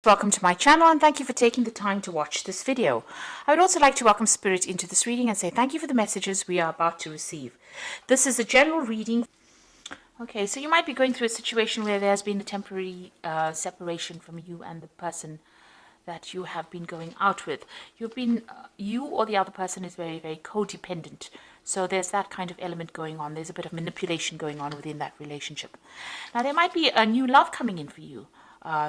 Welcome to my channel and thank you for taking the time to watch this video. I would also like to welcome Spirit into this reading and say thank you for the messages we are about to receive. This is a general reading. Okay, so you might be going through a situation where there's been a temporary separation from you and the person that you have been going out with. You or the other person is very, very codependent. So there's that kind of element going on. There's a bit of manipulation going on within that relationship. Now there might be a new love coming in for you.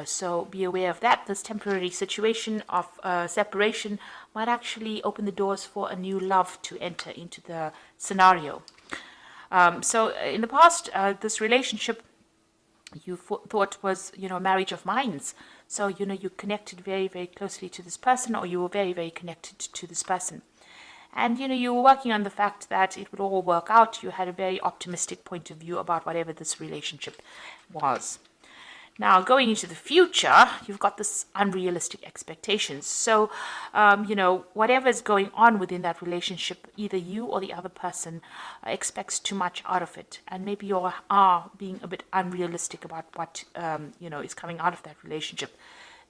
So be aware of that. This temporary situation of separation might actually open the doors for a new love to enter into the scenario. So in the past, this relationship you thought was, a marriage of minds. So, you connected very, very closely to this person, or you were very, very connected to this person. And, you were working on the fact that it would all work out. You had a very optimistic point of view about whatever this relationship was. Now, going into the future, you've got this unrealistic expectations. So, whatever is going on within that relationship, either you or the other person expects too much out of it. And maybe you are being a bit unrealistic about what, is coming out of that relationship.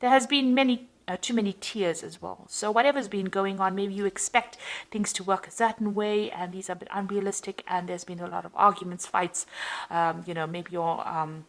There has been too many tears as well. So whatever's been going on, maybe you expect things to work a certain way, and these are a bit unrealistic, and there's been a lot of arguments, fights. Maybe you're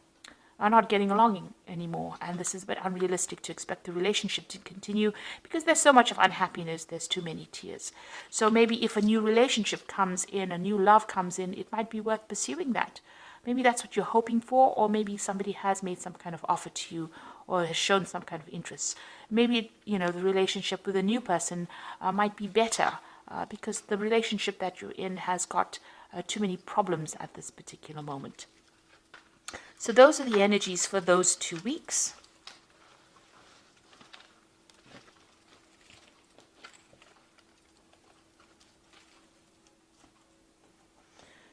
are not getting along anymore, and this is a bit unrealistic to expect the relationship to continue because there's so much of unhappiness, there's too many tears. So maybe if a new relationship comes in, a new love comes in, it might be worth pursuing that. Maybe that's what you're hoping for, or maybe somebody has made some kind of offer to you or has shown some kind of interest. Maybe, the relationship with a new person might be better because the relationship that you're in has got too many problems at this particular moment. So those are the energies for those 2 weeks.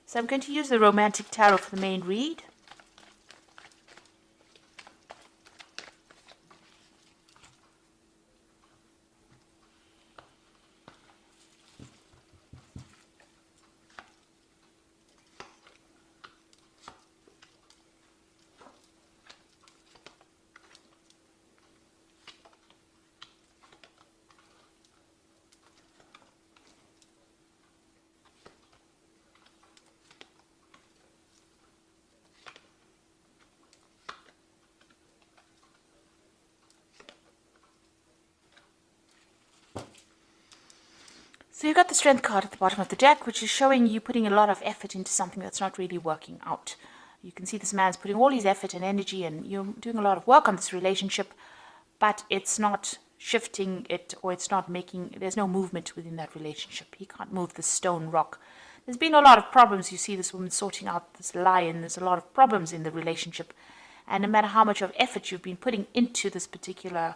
So I'm going to use the Romantic Tarot for the main read. So you've got the Strength card at the bottom of the deck, which is showing you putting a lot of effort into something that's not really working out. You can see this man's putting all his effort and energy, and you're doing a lot of work on this relationship, but it's not shifting it, or it's not there's no movement within that relationship. He can't move the stone rock. There's been a lot of problems. You see this woman sorting out this lion. There's a lot of problems in the relationship. And no matter how much of effort you've been putting into this particular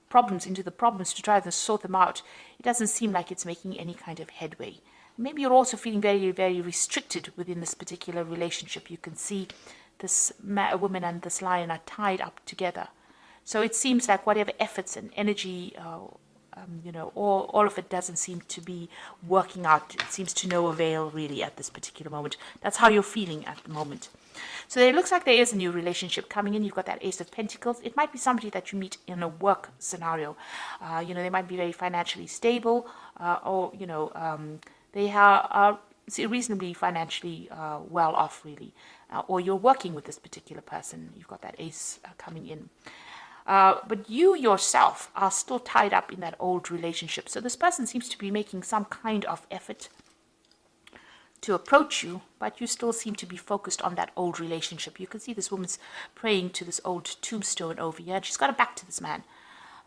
problems to try to sort them out, it doesn't seem like it's making any kind of headway. Maybe you're also feeling very, very restricted within this particular relationship. You can see this woman and this lion are tied up together. So it seems like whatever efforts and energy, all of it doesn't seem to be working out. It seems to no avail really at this particular moment. That's how you're feeling at the moment. So it looks like there is a new relationship coming in. You've got that Ace of Pentacles. It might be somebody that you meet in a work scenario. They might be very financially stable, or they are reasonably financially well off, really. Or you're working with this particular person. You've got that Ace coming in. But you yourself are still tied up in that old relationship. So this person seems to be making some kind of effort to approach you, but you still seem to be focused on that old relationship. You can see this woman's praying to this old tombstone over here, and she's got her back to this man.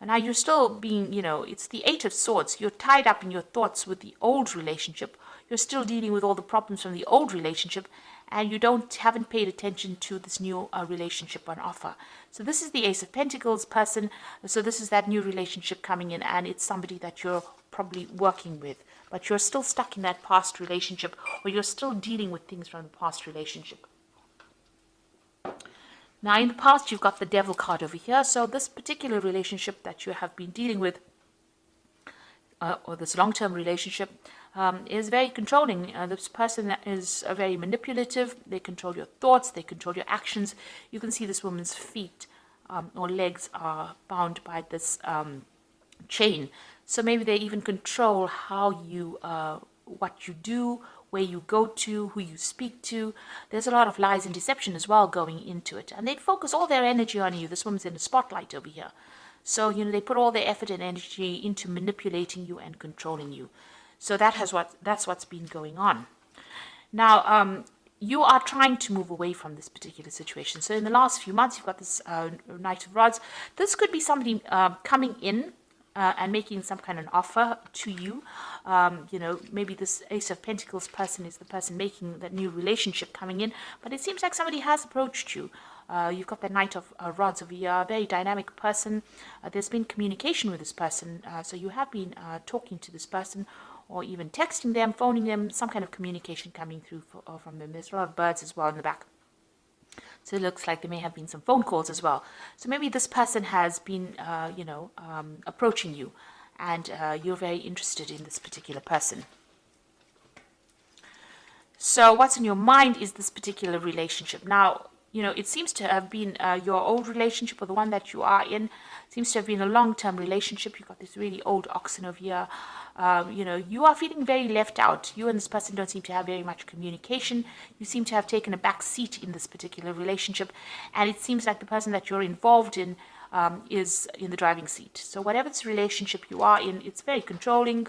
And now you're still being, it's the Eight of Swords. You're tied up in your thoughts with the old relationship. You're still dealing with all the problems from the old relationship, and you haven't paid attention to this new relationship on offer. So this is the Ace of Pentacles person. So this is that new relationship coming in, and it's somebody that you're probably working with, but you're still stuck in that past relationship, or you're still dealing with things from the past relationship. Now, in the past, you've got the Devil card over here. So this particular relationship that you have been dealing with, or this long-term relationship, is very controlling. This person is very manipulative. They control your thoughts. They control your actions. You can see this woman's feet or legs are bound by this chain. So maybe they even control how you, what you do, where you go to, who you speak to. There's a lot of lies and deception as well going into it. And they'd focus all their energy on you. This woman's in the spotlight over here. So, they put all their effort and energy into manipulating you and controlling you. So that's what's been going on. Now, you are trying to move away from this particular situation. So in the last few months, you've got this Knight of Rods. This could be somebody coming in and making some kind of offer to you. Maybe this Ace of Pentacles person is the person making that new relationship coming in. But it seems like somebody has approached you. You've got the Knight of Rods over here, a very dynamic person. There's been communication with this person. So you have been talking to this person, or even texting them, phoning them, some kind of communication coming through from them. There's a lot of birds as well in the back. So it looks like there may have been some phone calls as well. So maybe this person has been, approaching you, and you're very interested in this particular person. So what's in your mind is this particular relationship. Now, it seems to have been your old relationship, or the one that you are in, seems to have been a long-term relationship. You've got this really old oxen over here. You are feeling very left out. You and this person don't seem to have very much communication. You seem to have taken a back seat in this particular relationship. And it seems like the person that you're involved in is in the driving seat. So whatever this relationship you are in, it's very controlling.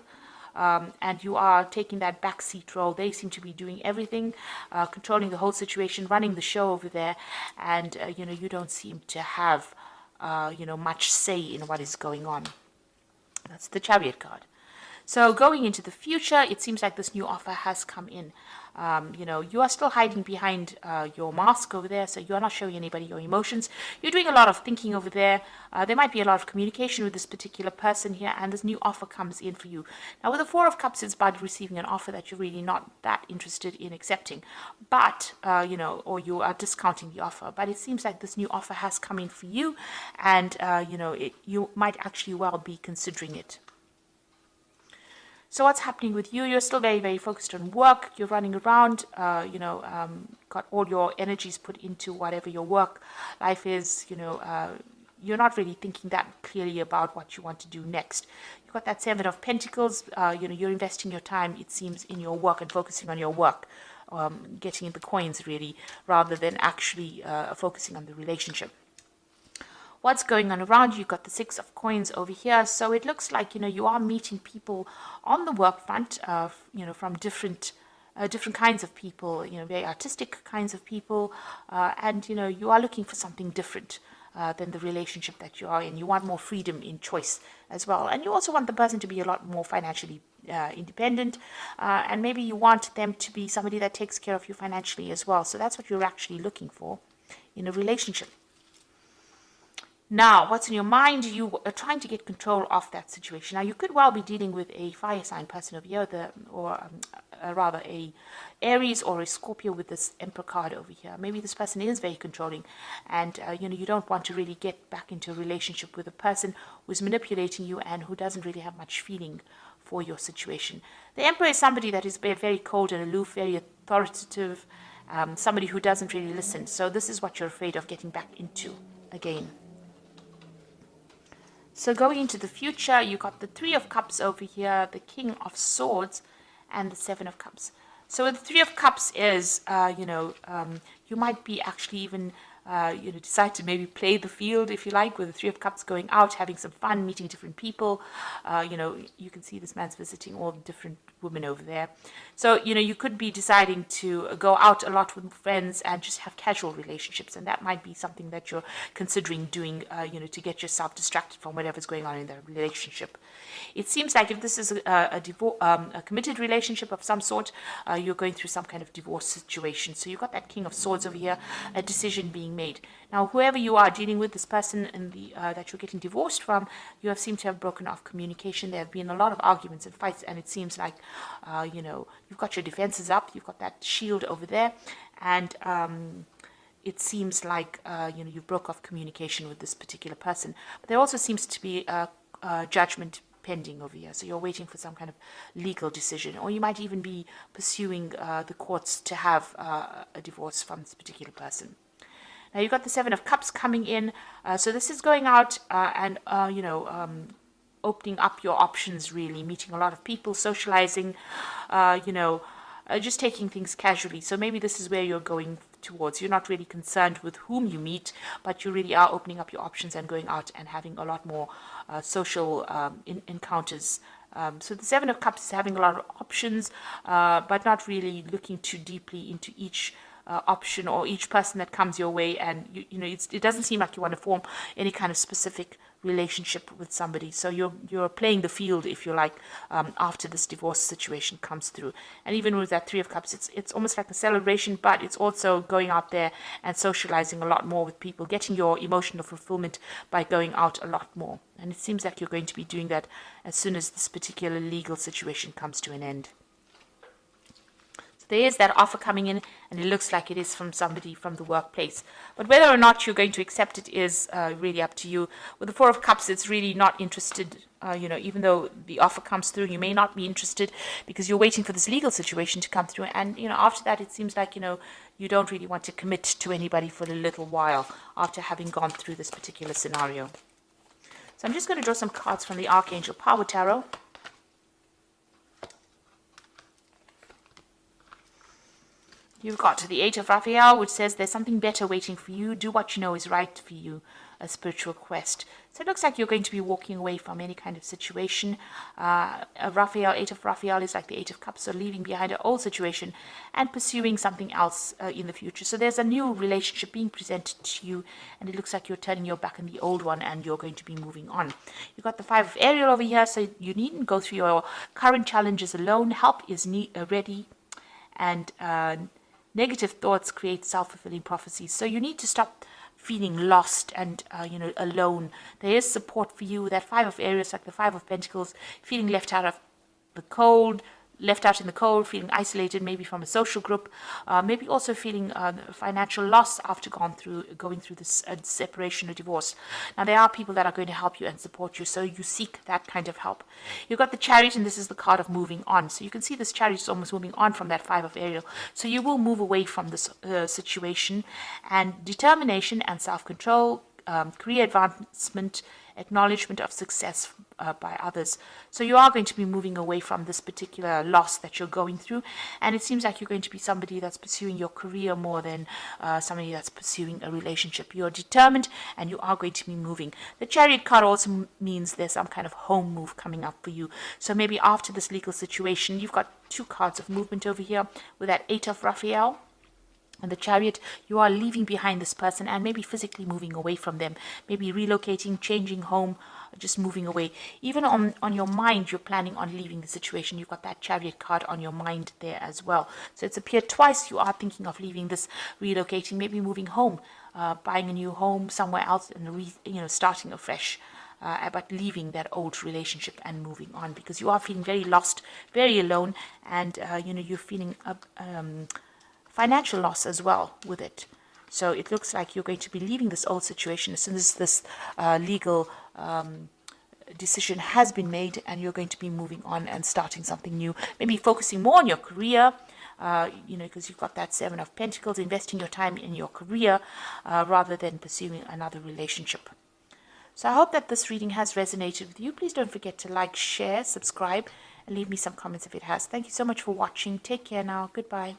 And you are taking that backseat role. They seem to be doing everything, controlling the whole situation, running the show over there, and you don't seem to have much say in what is going on. That's the Chariot card. So going into the future, it seems like this new offer has come in. You are still hiding behind your mask over there, so you are not showing anybody your emotions. You're doing a lot of thinking over there. There might be a lot of communication with this particular person here, and this new offer comes in for you. Now, with the Four of Cups, it's about receiving an offer that you're really not that interested in accepting, but, or you are discounting the offer. But it seems like this new offer has come in for you, and, you might actually well be considering it. So what's happening with you? You're still very, very focused on work. You're running around, got all your energies put into whatever your work life is. You're not really thinking that clearly about what you want to do next. You've got that Seven of Pentacles. You're investing your time, it seems, in your work and focusing on your work, getting the coins really, rather than actually focusing on the relationship. What's going on around you? You've got the Six of Coins over here. So it looks like, you are meeting people on the work front, from different kinds of people, very artistic kinds of people. And, you are looking for something different than the relationship that you are in. You want more freedom in choice as well. And you also want the person to be a lot more financially independent. And maybe you want them to be somebody that takes care of you financially as well. So that's what you're actually looking for in a relationship. Now, what's in your mind? You are trying to get control of that situation. Now, you could well be dealing with a fire sign person over here, or rather a Aries or a Scorpio with this Emperor card over here. Maybe this person is very controlling, and you don't want to really get back into a relationship with a person who's manipulating you and who doesn't really have much feeling for your situation. The Emperor is somebody that is very cold and aloof, very authoritative, somebody who doesn't really listen. So this is what you're afraid of getting back into again. So going into the future, you got the Three of Cups over here, the King of Swords, and the Seven of Cups. So the Three of Cups is, you might be actually even, decide to maybe play the field, if you like, with the Three of Cups, going out, having some fun, meeting different people. You can see this man's visiting all the different women over there. So, you could be deciding to go out a lot with friends and just have casual relationships. And that might be something that you're considering doing, to get yourself distracted from whatever's going on in the relationship. It seems like if this is a committed relationship of some sort, you're going through some kind of divorce situation. So you've got that King of Swords over here, a decision being made. Now, whoever you are dealing with, this person in that you're getting divorced from, you have seemed to have broken off communication. There have been a lot of arguments and fights, and it seems like, you've got your defenses up. You've got that shield over there, and it seems like, you've broke off communication with this particular person. But there also seems to be a judgment pending over here. So you're waiting for some kind of legal decision, or you might even be pursuing the courts to have a divorce from this particular person. Now you've got the Seven of Cups coming in. So this is going out and, opening up your options, really, meeting a lot of people, socializing, just taking things casually. So maybe this is where you're going towards. You're not really concerned with whom you meet, but you really are opening up your options and going out and having a lot more social encounters. So the Seven of Cups is having a lot of options, but not really looking too deeply into each option or each person that comes your way. And it doesn't seem like you want to form any kind of specific relationship with somebody. So you're playing the field, if you like, after this divorce situation comes through. And even with that Three of Cups, it's almost like a celebration, but it's also going out there and socializing a lot more with people, getting your emotional fulfillment by going out a lot more. And it seems like you're going to be doing that as soon as this particular legal situation comes to an end. There is that offer coming in, and it looks like it is from somebody from the workplace. But whether or not you're going to accept it is really up to you. With the Four of Cups, it's really not interested. Even though the offer comes through, you may not be interested because you're waiting for this legal situation to come through. And, after that, it seems like, you don't really want to commit to anybody for a little while after having gone through this particular scenario. So I'm just going to draw some cards from the Archangel Power Tarot. You've got the Eight of Raphael, which says there's something better waiting for you. Do what you know is right for you, a spiritual quest. So it looks like you're going to be walking away from any kind of situation. Eight of Raphael is like the Eight of Cups, so leaving behind an old situation and pursuing something else in the future. So there's a new relationship being presented to you, and it looks like you're turning your back on the old one and you're going to be moving on. You've got the Five of Ariel over here, so you needn't go through your current challenges alone. Help is ready, and negative thoughts create self-fulfilling prophecies. So you need to stop feeling lost and, alone. There is support for you. That Five of Aries, like the Five of Pentacles, feeling left out in the cold, feeling isolated, maybe from a social group, maybe also feeling financial loss after going through this separation or divorce. Now, there are people that are going to help you and support you, so you seek that kind of help. You've got the Chariot, and this is the card of moving on. So you can see this Chariot is almost moving on from that Five of Ariel. So you will move away from this situation, and determination and self-control, career advancement, acknowledgement of success by others. So you are going to be moving away from this particular loss that you're going through, and it seems like you're going to be somebody that's pursuing your career more than somebody that's pursuing a relationship. You're determined and you are going to be moving. The Chariot card also means there's some kind of home move coming up for you. So maybe after this legal situation, you've got two cards of movement over here with that Eight of Raphael and the Chariot. You are leaving behind this person and maybe physically moving away from them, maybe relocating, changing home, just moving away. Even on your mind, you're planning on leaving the situation. You've got that Chariot card on your mind there as well. So it's appeared twice. You are thinking of leaving this, relocating, maybe moving home, buying a new home somewhere else, and starting afresh. But leaving that old relationship and moving on, because you are feeling very lost, very alone, and you're feeling financial loss as well with it. So it looks like you're going to be leaving this old situation as soon as this legal decision has been made, and you're going to be moving on and starting something new. Maybe focusing more on your career, because you've got that Seven of Pentacles, investing your time in your career rather than pursuing another relationship. So I hope that this reading has resonated with you. Please don't forget to like, share, subscribe, and leave me some comments if it has. Thank you so much for watching. Take care now. Goodbye.